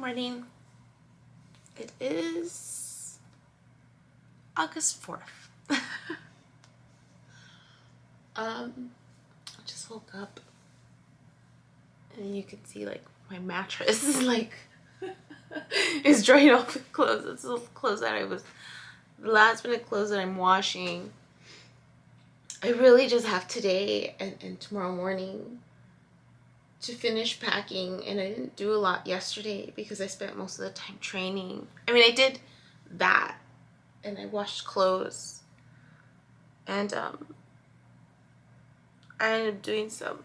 morning. It is August 4th. I just woke up and you can see like my mattress is like is drying off with clothes. It's the clothes that the last minute clothes that I'm washing. I really just have today and tomorrow morning to finish packing, and I didn't do a lot yesterday because I spent most of the time training. I mean, I did that and I washed clothes, and I ended up doing some.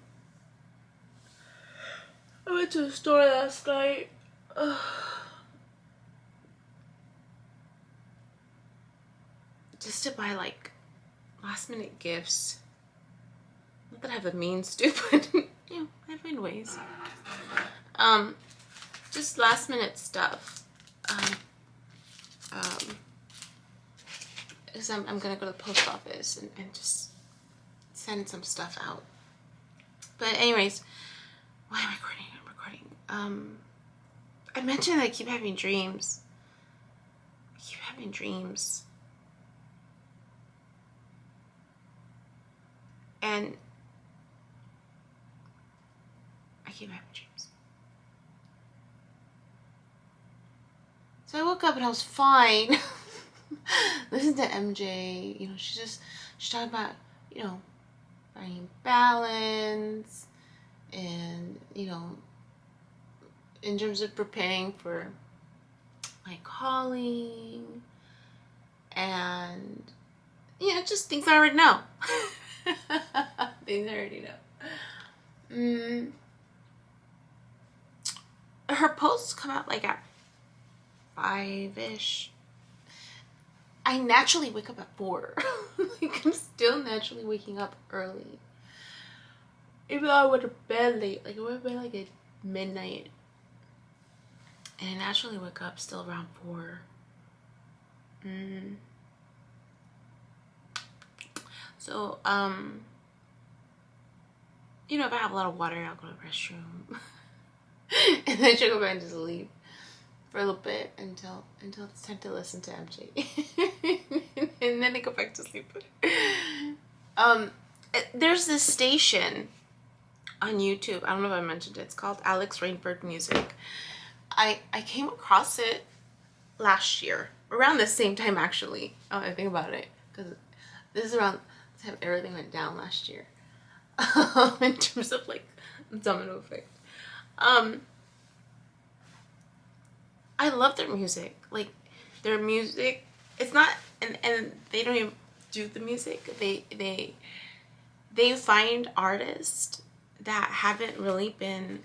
I went to the store last night. Just to buy like last minute gifts. Not that I have the means to, but you know, I find ways. Just last minute stuff. Because I'm gonna go to the post office and just send some stuff out. But anyways, why am I recording? I'm recording. I mentioned I keep having dreams. And I keep having dreams. So I woke up and I was fine. Listen to MJ, you know, she talked about, you know, finding balance and, you know, in terms of preparing for my calling and, you know, just things I already know. Things I already know. Her posts come out like at 5-ish. I naturally wake up at 4. Like, I'm still naturally waking up early. Even though I went to bed late. Like, I went to bed like at midnight. And I naturally wake up still around 4. So, you know, if I have a lot of water, I'll go to the restroom. And then she'll go back to sleep for a little bit until it's time to listen to MJ. And then I go back to sleep. There's this station on YouTube. I don't know if I mentioned it. It's called Alexrainbird Music. I came across it last year, around the same time actually. Oh, I think about it, because this is around the time everything went down last year. In terms of like domino effect. I love their music. Like, their music, it's not, and they don't even do the music. They find artists that haven't really been,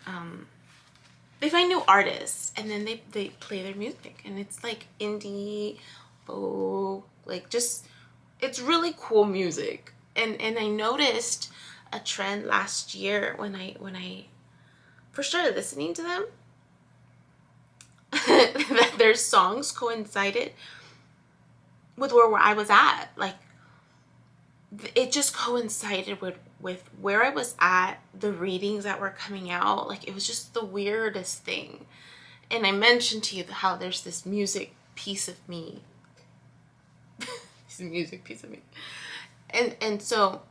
they find new artists and then they play their music, and it's like indie, folk, like just, it's really cool music. And I noticed a trend last year when I first started listening to them, that their songs coincided with where I was at. Like, it just coincided with where I was at, the readings that were coming out. Like, it was just the weirdest thing. And I mentioned to you how there's this music piece of me. This music piece of me. And so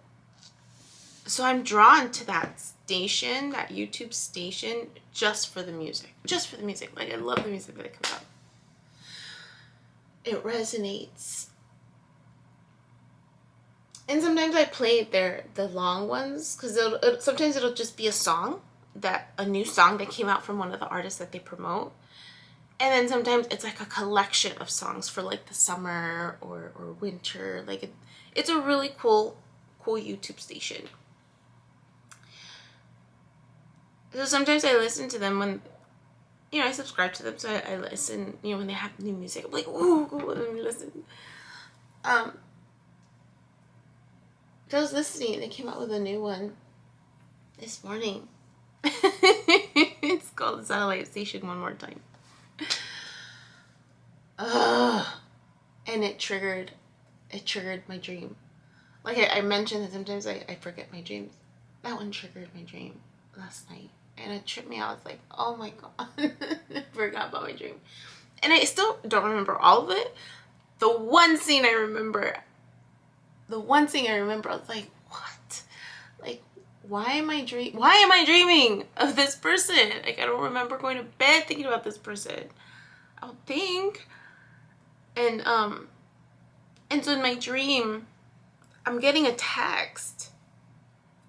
I'm drawn to that station, that YouTube station, just for the music. Just for the music. Like, I love the music that comes out. It resonates. And sometimes I play the long ones, because sometimes it'll just be a new song that came out from one of the artists that they promote. And then sometimes it's like a collection of songs for like the summer or winter. Like, it's a really cool YouTube station. So sometimes I listen to them when, you know, I subscribe to them, so I listen, you know, when they have new music. I'm like, ooh, let me listen. So I was listening, and they came out with a new one this morning. It's called Satellite Station One More Time. And it triggered my dream. Like I mentioned that sometimes I forget my dreams. That one triggered my dream last night. And it tripped me out. I was like, oh my God. I forgot about my dream. And I still don't remember all of it. The one thing I remember, I was like, what? Like, why am I dreaming of this person? Like, I don't remember going to bed thinking about this person. I don't think. And so in my dream, I'm getting a text.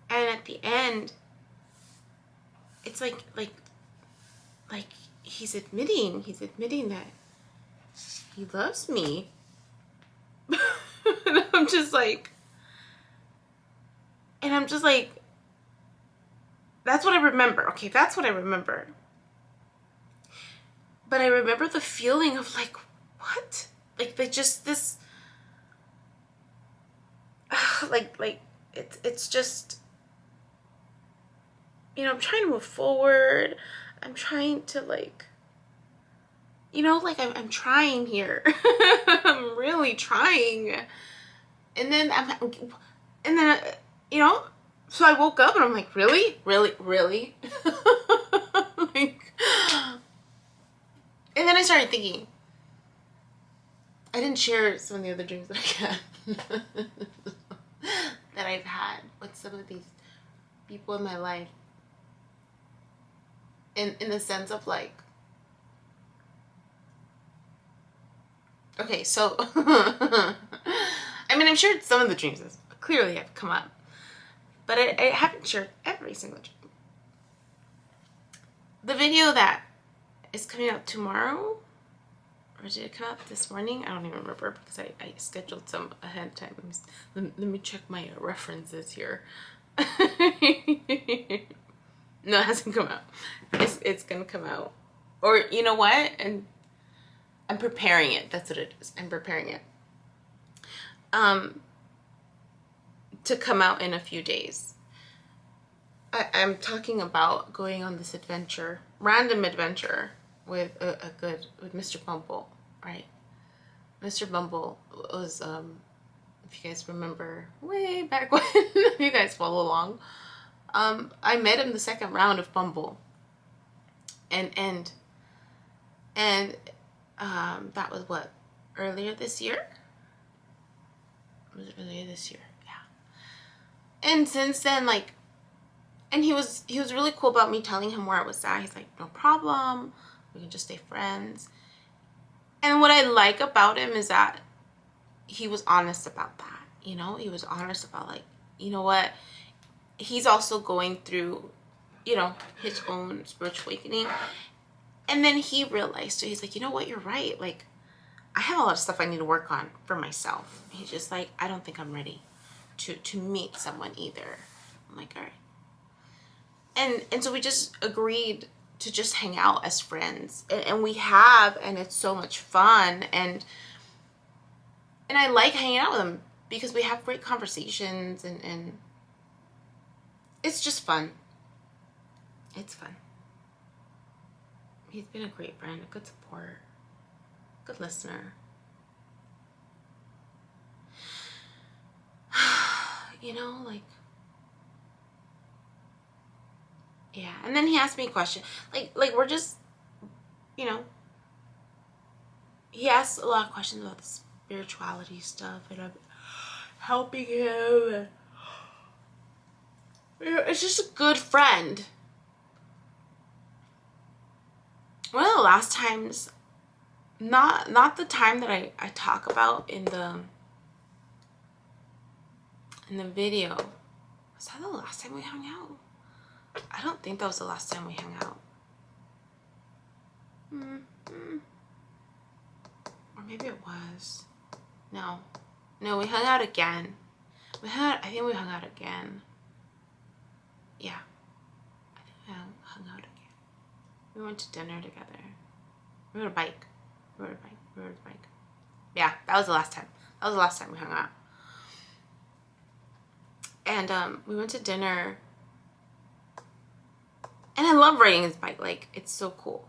And at the end, it's like he's admitting that he loves me. And I'm just like, that's what I remember. Okay, that's what I remember. But I remember the feeling of like, what? Like just this, it's just, I'm trying to move forward. I'm trying to I'm trying here. I'm really trying. And then so I woke up and I'm like, really? And then I started thinking, I didn't share some of the other dreams that I had, that I've had with some of these people in my life. In the sense of okay, so, I mean, I'm sure some of the dreams clearly have come up, but I haven't shared every single dream. The video that is coming out tomorrow, or did it come out this morning? I don't even remember because I scheduled some ahead of time. Let me check my references here. No, it hasn't come out. It's gonna come out. Or you know what? And I'm preparing it. That's what it is. I'm preparing it. To come out in a few days. I'm talking about going on this random adventure with with Mr. Bumble, right? Mr. Bumble was, if you guys remember, way back when, if you guys follow along, I met him the second round of Bumble, and that was what, earlier this year? Was it earlier this year? Yeah. And since then, and he was really cool about me telling him where I was at. He's like, no problem, we can just stay friends. And what I like about him is that he was honest about that. He was honest about you know what, he's also going through, his own spiritual awakening. And then he realized, so he's like, you know what, you're right. I have a lot of stuff I need to work on for myself. He's just like, I don't think I'm ready to meet someone either. I'm like, all right. And so we just agreed to just hang out as friends. And we have, and it's so much fun. And I like hanging out with him because we have great conversations and it's just fun. It's fun. He's been a great friend, a good support, good listener. Yeah. And then he asked me a question. We're just, he asked a lot of questions about the spirituality stuff, and I'm helping him. It's just a good friend. One of the last times, not the time that I talk about in the video. Was that the last time we hung out? I don't think that was the last time we hung out. Or maybe it was. No, we hung out again. I think we hung out again. Yeah. I think we hung out again. We went to dinner together. We rode a bike. Yeah, that was the last time. That was the last time we hung out. And we went to dinner. And I love riding his bike. It's so cool.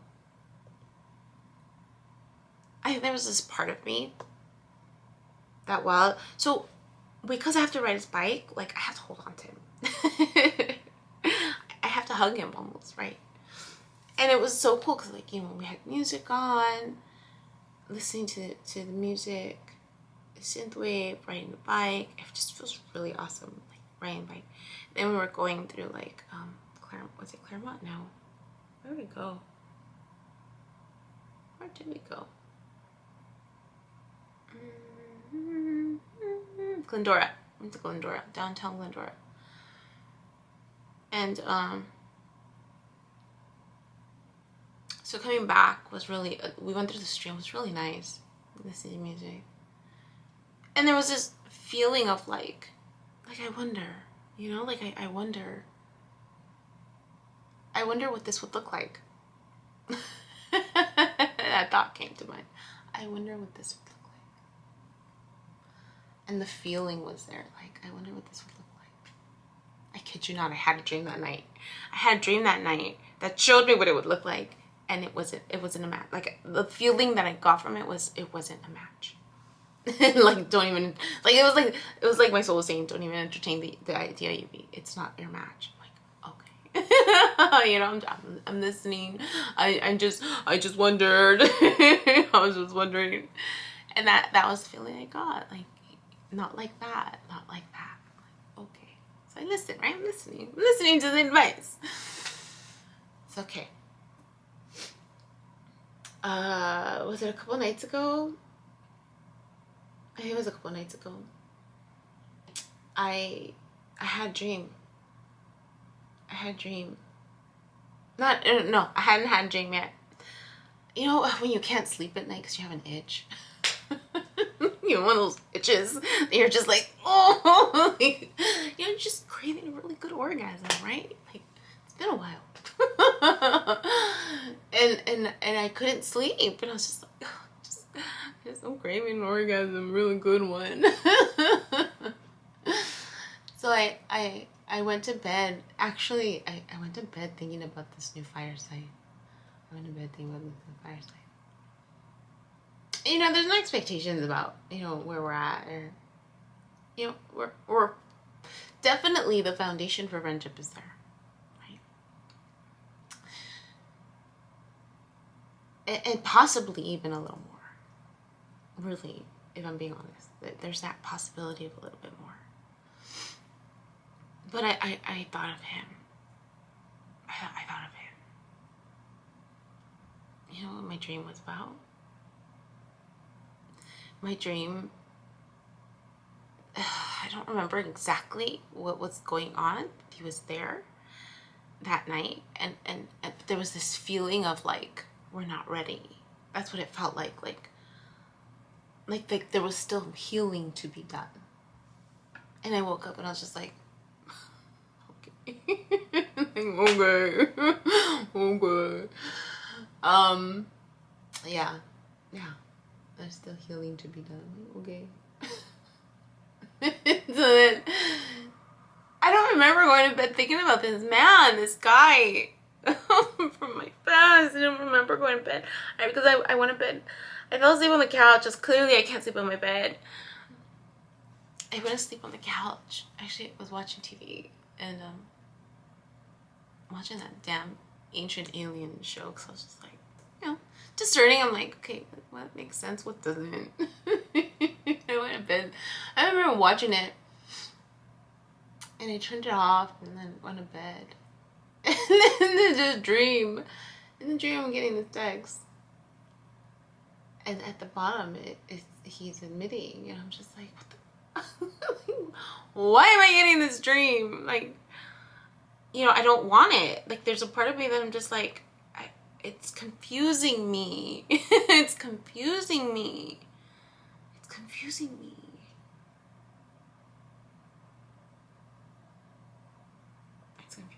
There was this part of me that because I have to ride his bike, I have to hold on to him. I have to hug him almost, right? And it was so cool because, like, you know, we had music on, listening to the music, the synthwave, riding the bike. It just feels really awesome, like riding the bike. Then we were going through like was it Claremont? No. Where did we go? Where did we go? Glendora. We went to Glendora, downtown Glendora. And so coming back was really, we went through the stream. It was really nice, listening to music. And there was this feeling of like I wonder, you know, like I wonder what this would look like. That thought came to mind. I wonder what this would look like. And the feeling was there, like, I wonder what this would look like. I kid you not, I had a dream that night. I had a dream that night that showed me what it would look like, and it wasn't a match. Like, the feeling that I got from it wasn't a match. Like, don't even, like, it was like my soul was saying, don't even entertain the idea, it's not your match. You know, I'm listening. I just wondered. I was just wondering, and that was the feeling I got. Like, not like that. Like, okay. So I listen, right? I'm listening to the advice. It's okay. Was it a couple nights ago? I think it was a couple nights ago. I had a dream. I hadn't had a dream yet. You know, when you can't sleep at night because you have an itch? You know, one of those itches. You're just like, oh, you're just craving a really good orgasm, right? Like, it's been a while. and I couldn't sleep. And I was just like, I'm craving an orgasm, really good one. So I went to bed. Actually, I went to bed thinking about this new fireside. You know, there's no expectations about, you know, where we're at, or, you know, we're definitely the foundation for friendship is there, right? And possibly even a little more. Really, if I'm being honest, there's that possibility of a little bit more. But I thought of him. I thought of him. You know what my dream was about? My dream, I don't remember exactly what was going on. He was there that night, and there was this feeling of like, we're not ready. That's what it felt like there was still healing to be done. And I woke up and I was just like, okay. Yeah. There's still healing to be done. Okay. So then, I don't remember going to bed thinking about this guy from my past. I don't remember going to bed because I went to bed. I fell asleep on the couch. Just clearly I can't sleep on my bed. I went to sleep on the couch. Actually, I was watching TV and watching that damn ancient alien show, because I was just like, you know, discerning. I'm like, okay, what makes sense, what doesn't? I went to bed. I remember watching it, and I turned it off, and then went to bed. And then just dream. In the dream, I'm getting this text, and at the bottom, he's admitting, and I'm just like, what the? Why am I getting this dream? Like, you know, I don't want it. Like, there's a part of me that I'm just like, it's confusing me. It's confusing me. It's confusing me. It's confusing me.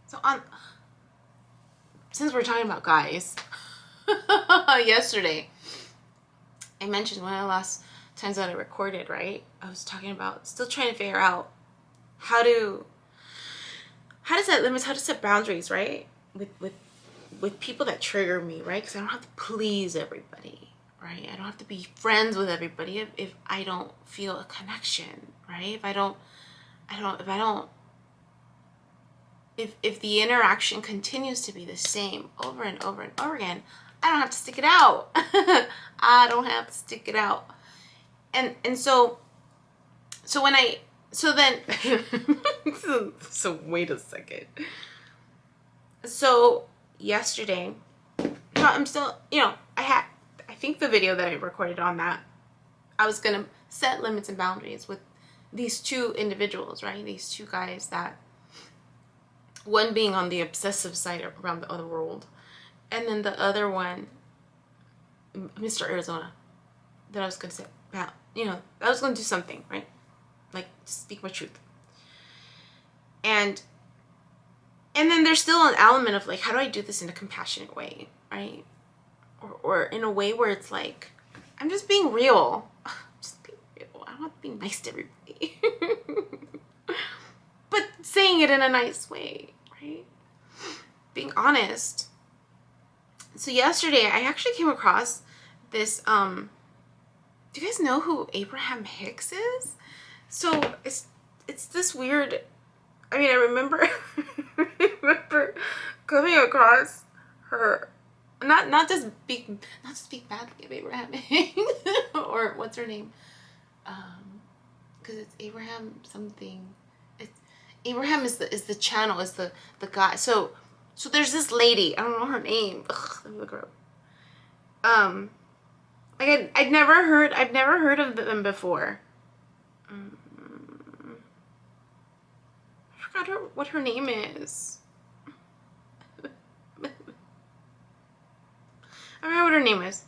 So since we're talking about guys, yesterday, I mentioned one of the last times that I recorded, right? I was talking about still trying to figure out how to set limits, how to set boundaries, right? With people that trigger me, right? Because I don't have to please everybody, right? I don't have to be friends with everybody if I don't feel a connection, right? If I don't if the interaction continues to be the same over and over and over again, I don't have to stick it out. I don't have to stick it out. And so then so wait a second. So yesterday, I'm still, I think the video that I recorded on that, I was gonna set limits and boundaries with these two individuals, right? These two guys, that one being on the obsessive side around the other world, and then the other one, Mr. Arizona, that I was gonna say about, I was gonna do something, right? Like, speak my truth. And then there's still an element of like, how do I do this in a compassionate way, right? Or in a way where it's like, I'm just being real. Just being real. I'm not being nice to everybody. But saying it in a nice way, right? Being honest. So yesterday, I actually came across this, do you guys know who Abraham Hicks is? So it's this weird, I remember coming across her, not to speak badly of Abraham Hicks, or what's her name, because it's Abraham something. It's Abraham is the channel, is the guy. So there's this lady, I don't know her name. Ugh, let me look her up. Like I'd never heard of them before. I forgot what her name is. I forgot what her name is.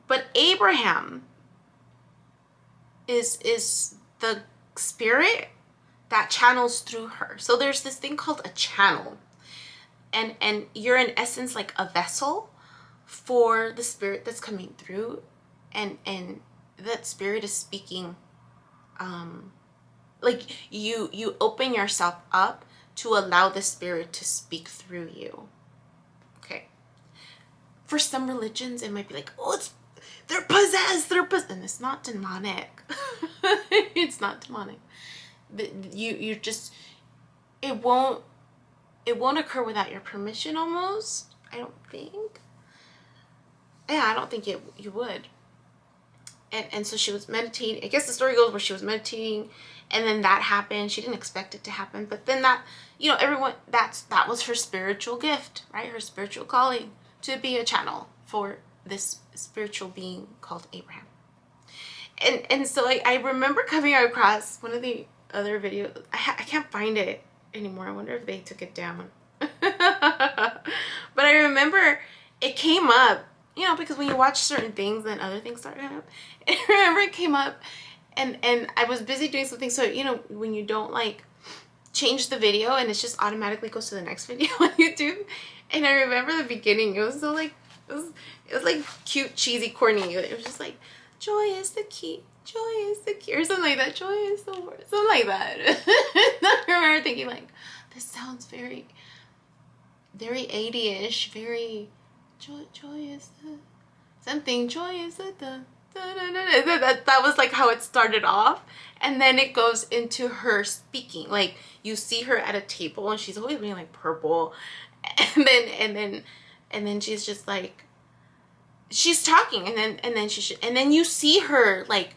But Abraham is the spirit that channels through her. So there's this thing called a channel. And you're in essence like a vessel for the spirit that's coming through, and that spirit is speaking, like you open yourself up to allow the spirit to speak through you. Okay. For some religions, it might be like, oh, they're possessed, and it's not demonic. It's not demonic. You just, it won't occur without your permission, almost. I don't think. Yeah, I don't think you would. And so she was meditating. I guess the story goes where she was meditating, and then that happened. She didn't expect it to happen, but then that, everyone, that was her spiritual gift, right? Her spiritual calling, to be a channel for this spiritual being called Abraham. And so I remember coming across one of the other videos. I can't find it anymore. I wonder if they took it down. But I remember it came up, because when you watch certain things, then other things start coming up. And I remember it came up, and I was busy doing something. So, when you don't like change the video and it just automatically goes to the next video on YouTube. And I remember the beginning, it was so like, it was like cute, cheesy, corny. It was just like, joy is the key. Joy is the key, or something like that. Joy is the word, something like that. I remember thinking like, this sounds very 80-ish, very joy is the something. Joy is the that was like how it started off, and then it goes into her speaking. Like you see her at a table, and she's always being like purple, and then she's just like, she's talking, and then you see her like.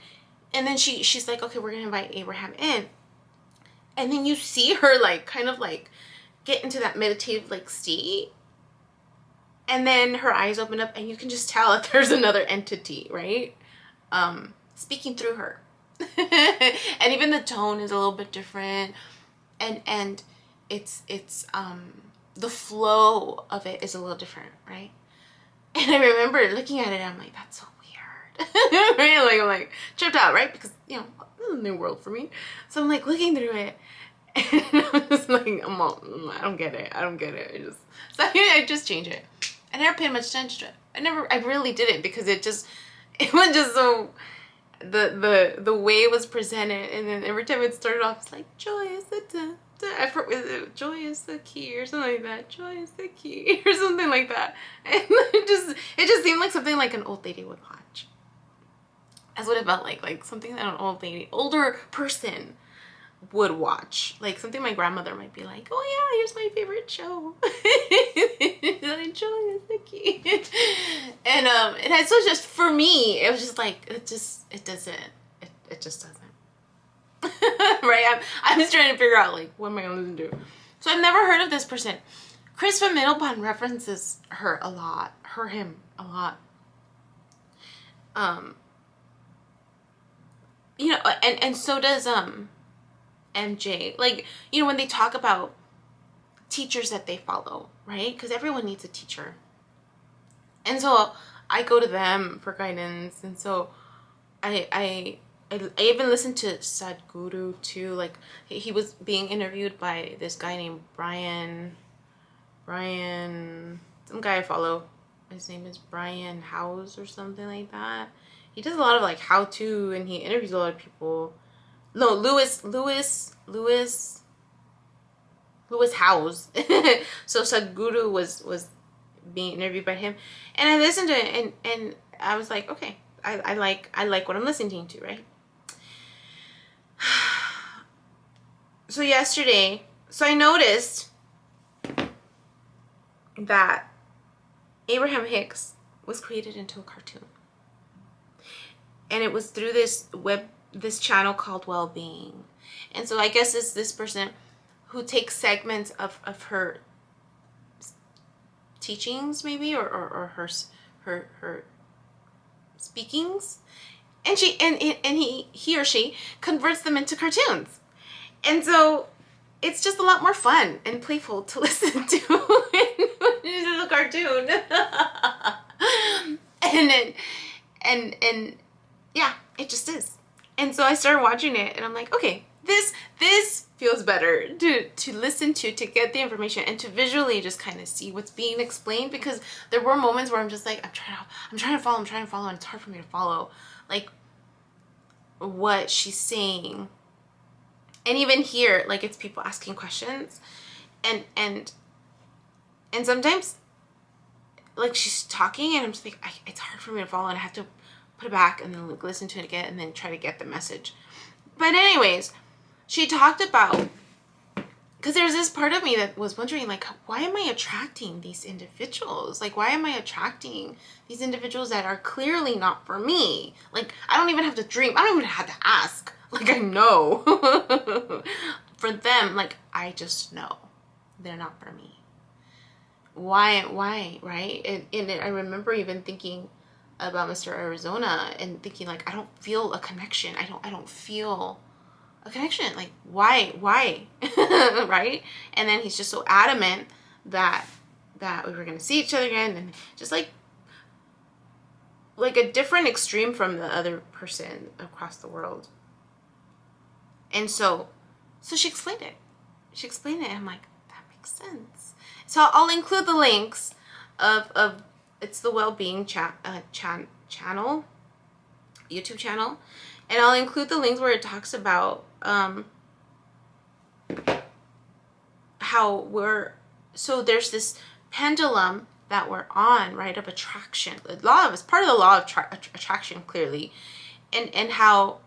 And then she's like, okay, we're going to invite Abraham in. And then you see her like, kind of like get into that meditative like state. And then her eyes open up, and you can just tell that there's another entity, right? Speaking through her. And even the tone is a little bit different. And it's the flow of it is a little different, right? And I remember looking at it, and I'm like, that's so weird. Right? Like, I'm like tripped out, right? Because, this is a new world for me. So I'm like looking through it, and I'm just like, I don't get it. I just change it. I never paid much attention to it. I really didn't, because it was just so, the way it was presented, and then every time it started off, it's like, joy is joy is the key, or something like that. Joy is the key, or something like that. And it just seemed like something like an old lady would watch. That's what it felt like something that an older person would watch. Like something my grandmother might be like, oh yeah, here's my favorite show. And so just for me, it was just like, it just doesn't. Right? I'm just trying to figure out like, what am I gonna listen to? So I've never heard of this person. Chris Van Middleton references him a lot. You know, and so does MJ. Like, you know, when they talk about teachers that they follow, right? Because everyone needs a teacher. And so I go to them for guidance. And so I even listened to Sadhguru too. Like, he was being interviewed by this guy named Brian, some guy I follow. His name is Brian House or something like that. He does a lot of like how to, and he interviews a lot of people. No, Lewis House. So Sadhguru was being interviewed by him, and I listened to it, and I was like, okay, I like what I'm listening to, right? So yesterday, I noticed that Abraham Hicks was created into a cartoon, and it was through this channel called Wellbeing. And so I guess it's this person who takes segments of her teachings, maybe, or her speakings, and he or she converts them into cartoons. And so it's just a lot more fun and playful to listen to in a cartoon. and yeah, it just is. And so I started watching it, and I'm like, okay, this feels better to listen to get the information, and to visually just kind of see what's being explained, because there were moments where I'm just like, I'm trying to follow, and it's hard for me to follow like what she's saying. And even here, like, it's people asking questions, and sometimes, like, she's talking, and I'm just like, it's hard for me to follow, and I have to put it back and then like listen to it again and then try to get the message. But anyways, she talked about, because there's this part of me that was wondering, like, why am I attracting these individuals? Like, why am I attracting these individuals that are clearly not for me? Like, I don't even have to dream. I don't even have to ask. Like, I know. For them, like, I just know they're not for me. Why, right? And I remember even thinking about Mr. Arizona and thinking, like, I don't feel a connection. I don't feel a connection. Like, why? Right? And then he's just so adamant that we were going to see each other again, and just like a different extreme from the other person across the world. And so she explained it. And I'm like, that makes sense. So I'll include the links of it's the Wellbeing channel, YouTube channel, and I'll include the links where it talks about how there's this pendulum that we're on, right, of attraction. It's part of the law of attraction, clearly, and how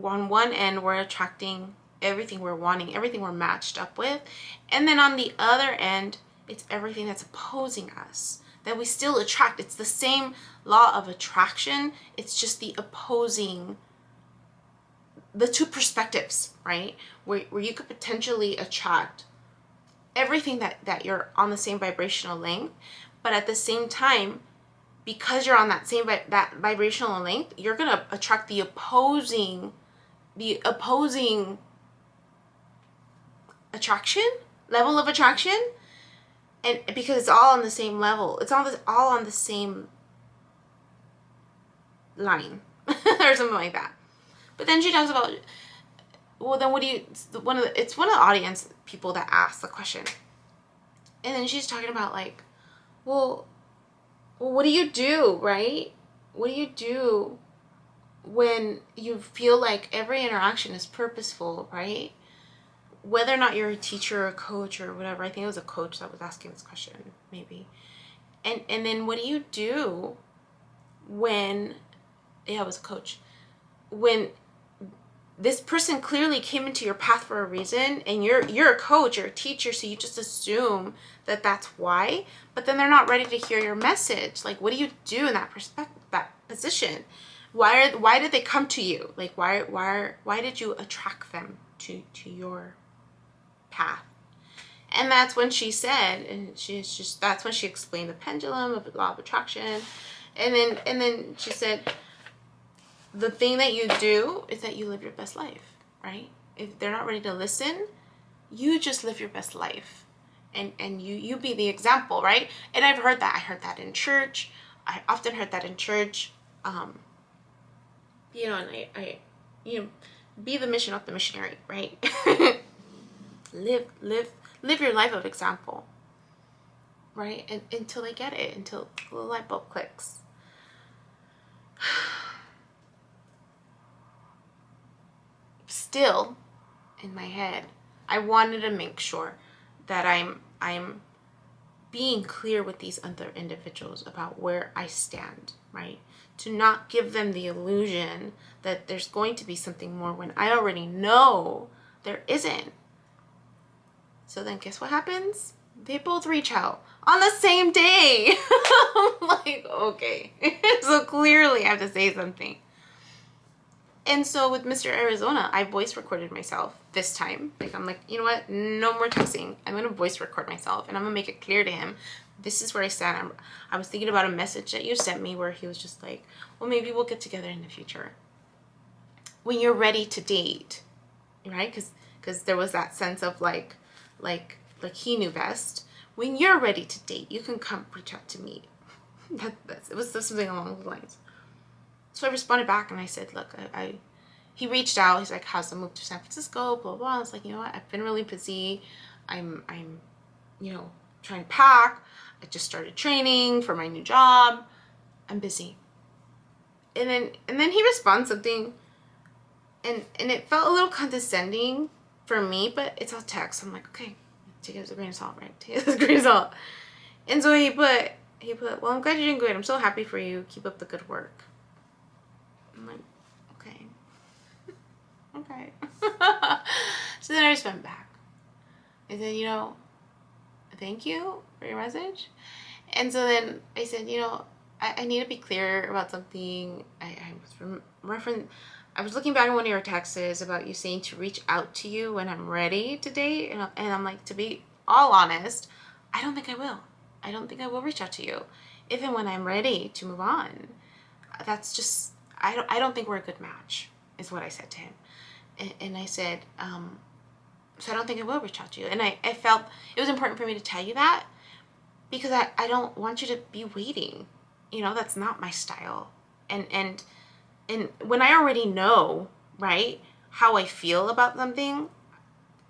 on one end we're attracting everything we're wanting, everything we're matched up with, and then on the other end it's everything that's opposing us that we still attract. It's the same law of attraction, it's just the opposing, the two perspectives, right, where you could potentially attract everything that you're on the same vibrational length, but at the same time, because you're on that same that vibrational length, you're gonna attract the opposing level of attraction, and because it's all on the same level, it's all on the same line or something like that. But then she talks about, well, then what do you? It's one of the audience people that asked the question, and then she's talking about like, well, what do you do, right? What do you do when you feel like every interaction is purposeful, right? Whether or not you're a teacher or a coach or whatever. I think it was a coach that was asking this question, maybe. And then what do you do when, yeah, it was a coach, when this person clearly came into your path for a reason, and you're a coach, you're a teacher, so you just assume that that's why, but then they're not ready to hear your message. Like, what do you do in that perspective, that position? Why did they come to you? Like, why did you attract them to your path? And that's when she said, and that's when she explained the pendulum of the law of attraction, and then she said, the thing that you do is that you live your best life, right? If they're not ready to listen, you just live your best life, and you be the example, right? And I've heard that. I heard that in church. I often heard that in church. You know, and I be the mission, not the missionary, right? live your life of example, right? And until they get it, until the light bulb clicks. Still, in my head, I wanted to make sure that I'm being clear with these other individuals about where I stand, right? To not give them the illusion that there's going to be something more when I already know there isn't. So then guess what happens? They both reach out on the same day. I'm like, okay. So clearly I have to say something. And so with Mr. Arizona, I voice recorded myself this time. Like, I'm like, you know what? No more texting. I'm going to voice record myself, and I'm going to make it clear to him, this is where I stand. I was thinking about a message that you sent me where he was just like, well, maybe we'll get together in the future. When you're ready to date, right? Because there was that sense of like he knew best. When you're ready to date, you can come reach out to me. It was something along those lines. So I responded back and I said, look, he reached out. He's like, how's the move to San Francisco? Blah, blah, blah. I was like, you know what? I've been really busy. I'm trying to pack. I just started training for my new job. I'm busy. And then he responds something, and it felt a little condescending for me, but it's all text. I'm like, okay, take it as a grain of salt, right? Take it as a grain of salt. And so he put, well, I'm glad you're doing good. I'm so happy for you. Keep up the good work. I'm like, okay. Okay. So then I respond back. I said, thank you for your message. And so then I said, I need to be clear about something. I was looking back at one of your texts about you saying to reach out to you when I'm ready to date. And I'm like, to be all honest, I don't think I will. I don't think I will reach out to you. If and when I'm ready to move on. That's just, I don't think we're a good match, is what I said to him. And I said, so I don't think I will reach out to you. And I felt it was important for me to tell you that, because I don't want you to be waiting. That's not my style. And when I already know, right, how I feel about something,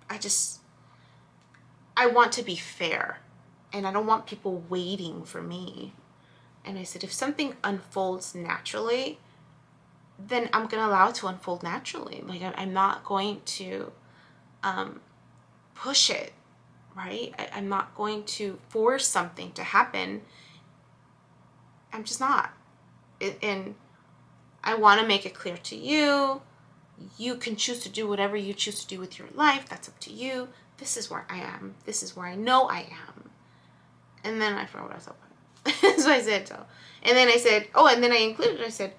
I want to be fair. And I don't want people waiting for me. And I said, if something unfolds naturally, then I'm going to allow it to unfold naturally. Like, I'm not going to push it, right? I'm not going to force something to happen. I'm just not. And I want to make it clear to you. You can choose to do whatever you choose to do with your life. That's up to you. This is where I am. This is where I know I am. And then I forgot what I was talking. So I said so. And then I said, and then I included, I said,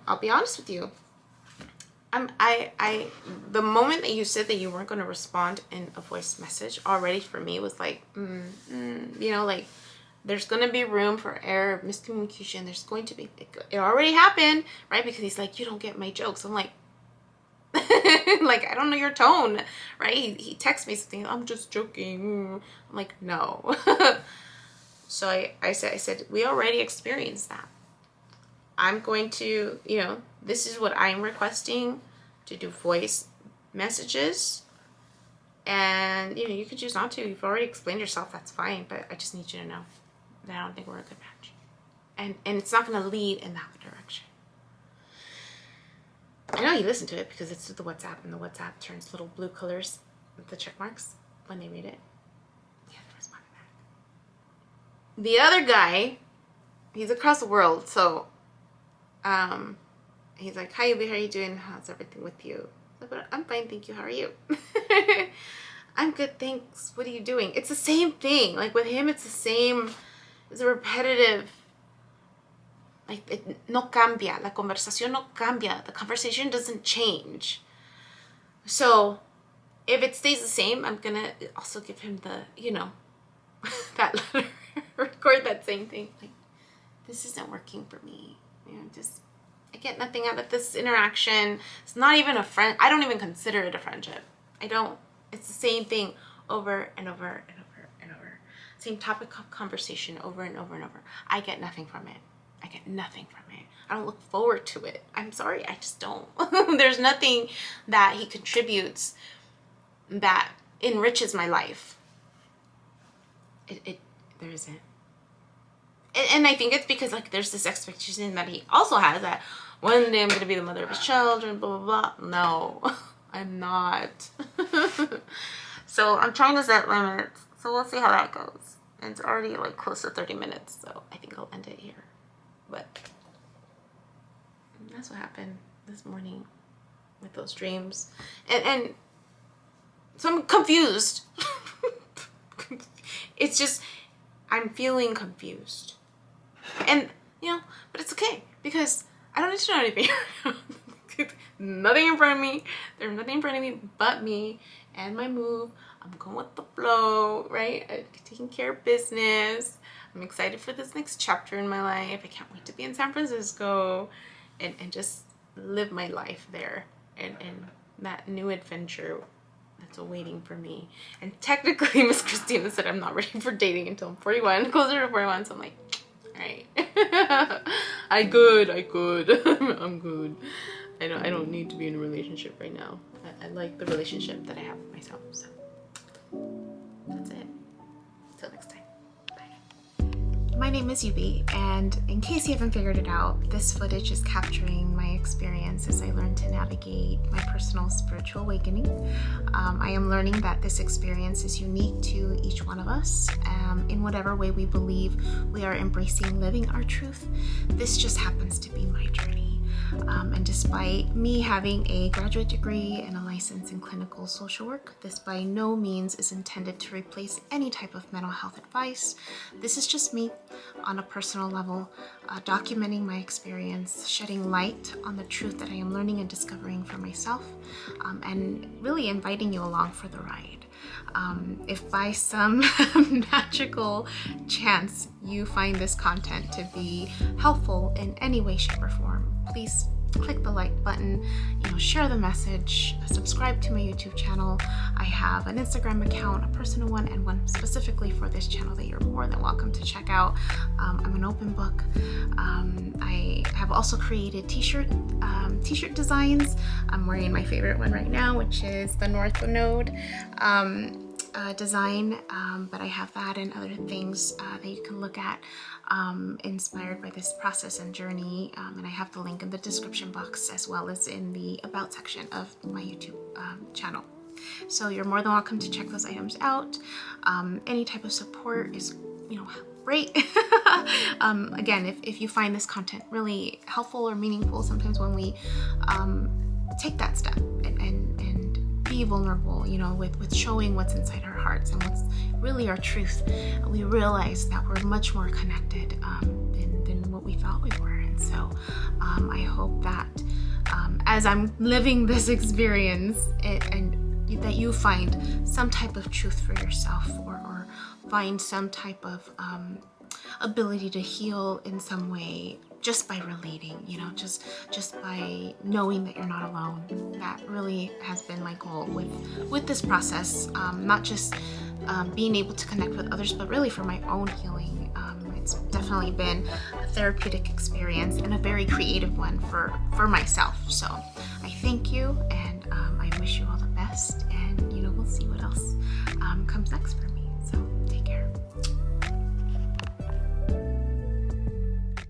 I'll be honest with you. The moment that you said that you weren't going to respond in a voice message, already for me was like, like, there's going to be room for error, miscommunication. There's going to be, it already happened, right? Because he's like, you don't get my jokes. I'm like, like, I don't know your tone, right? He texts me something, I'm just joking. I'm like, no. So I said, we already experienced that. I'm going to, this is what I'm requesting, to do voice messages. And, you can choose not to. You've already explained yourself. That's fine. But I just need you to know that I don't think we're a good match. And it's not going to lead in that direction. I know you listen to it because it's the WhatsApp, and the WhatsApp turns little blue colors with the check marks when they read it. Yeah, they respond back. The other guy, he's across the world, so he's like, hi, Lee, how are you doing? How's everything with you? I'm fine, thank you. How are you? I'm good, thanks. What are you doing? It's the same thing. Like with him, it's the same. It's a repetitive. Like, no cambia. La conversación no cambia. The conversation doesn't change. So if it stays the same, I'm gonna also give him the, that letter. Record that same thing. Like, this isn't working for me. I get nothing out of this interaction. It's not even a friend. I don't even consider it a friendship. I don't. It's the same thing over and over and over and over. Same topic of conversation over and over and over. I get nothing from it. I get nothing from it. I don't look forward to it. I'm sorry, I just don't. There's nothing that he contributes that enriches my life. There isn't. And I think it's because like there's this expectation that he also has that one day I'm going to be the mother of his children, blah, blah, blah. No, I'm not. So I'm trying to set limits. So we'll see how that goes. And it's already like close to 30 minutes. So I think I'll end it here. But that's what happened this morning with those dreams. And so I'm confused. It's just, I'm feeling confused. And, but it's okay because I don't need to know anything. Nothing in front of me. There's nothing in front of me but me and my move. I'm going with the flow, right? I'm taking care of business. I'm excited for this next chapter in my life. I can't wait to be in San Francisco and just live my life there and that new adventure that's awaiting for me. And technically, Miss Christina said I'm not ready for dating until I'm 41, closer to 41. So I'm like, all right, I could. I'm good. I don't need to be in a relationship right now. I like the relationship that I have with myself. So that's it. Till next time. My name is Yubi, and in case you haven't figured it out, this footage is capturing my experience as I learn to navigate my personal spiritual awakening. I am learning that this experience is unique to each one of us. In whatever way we believe we are embracing living our truth, this just happens to be my journey. And despite me having a graduate degree and a license in clinical social work, this by no means is intended to replace any type of mental health advice. This is just me on a personal level, documenting my experience, shedding light on the truth that I am learning and discovering for myself, and really inviting you along for the ride. If by some magical chance you find this content to be helpful in any way, shape, or form, please click the like button, share the message, subscribe to my YouTube channel. I have an Instagram account, a personal one, and one specifically for this channel that you're more than welcome to check out. I'm an open book. I have also created t-shirt designs. I'm wearing my favorite one right now, which is the North Node design, but I have that and other things that you can look at inspired by this process and journey, and I have the link in the description box as well as in the about section of my YouTube channel. So you're more than welcome to check those items out. Any type of support is great. Again, if you find this content really helpful or meaningful, sometimes when we take that step and be vulnerable, with showing what's inside our hearts and what's really our truth, we realize that we're much more connected than what we thought we were. And so I hope that as I'm living this experience and that you find some type of truth for yourself or find some type of ability to heal in some way just by relating, just by knowing that you're not alone. That really has been my goal with this process, not just being able to connect with others, but really for my own healing. It's definitely been a therapeutic experience and a very creative one for myself. So I thank you, and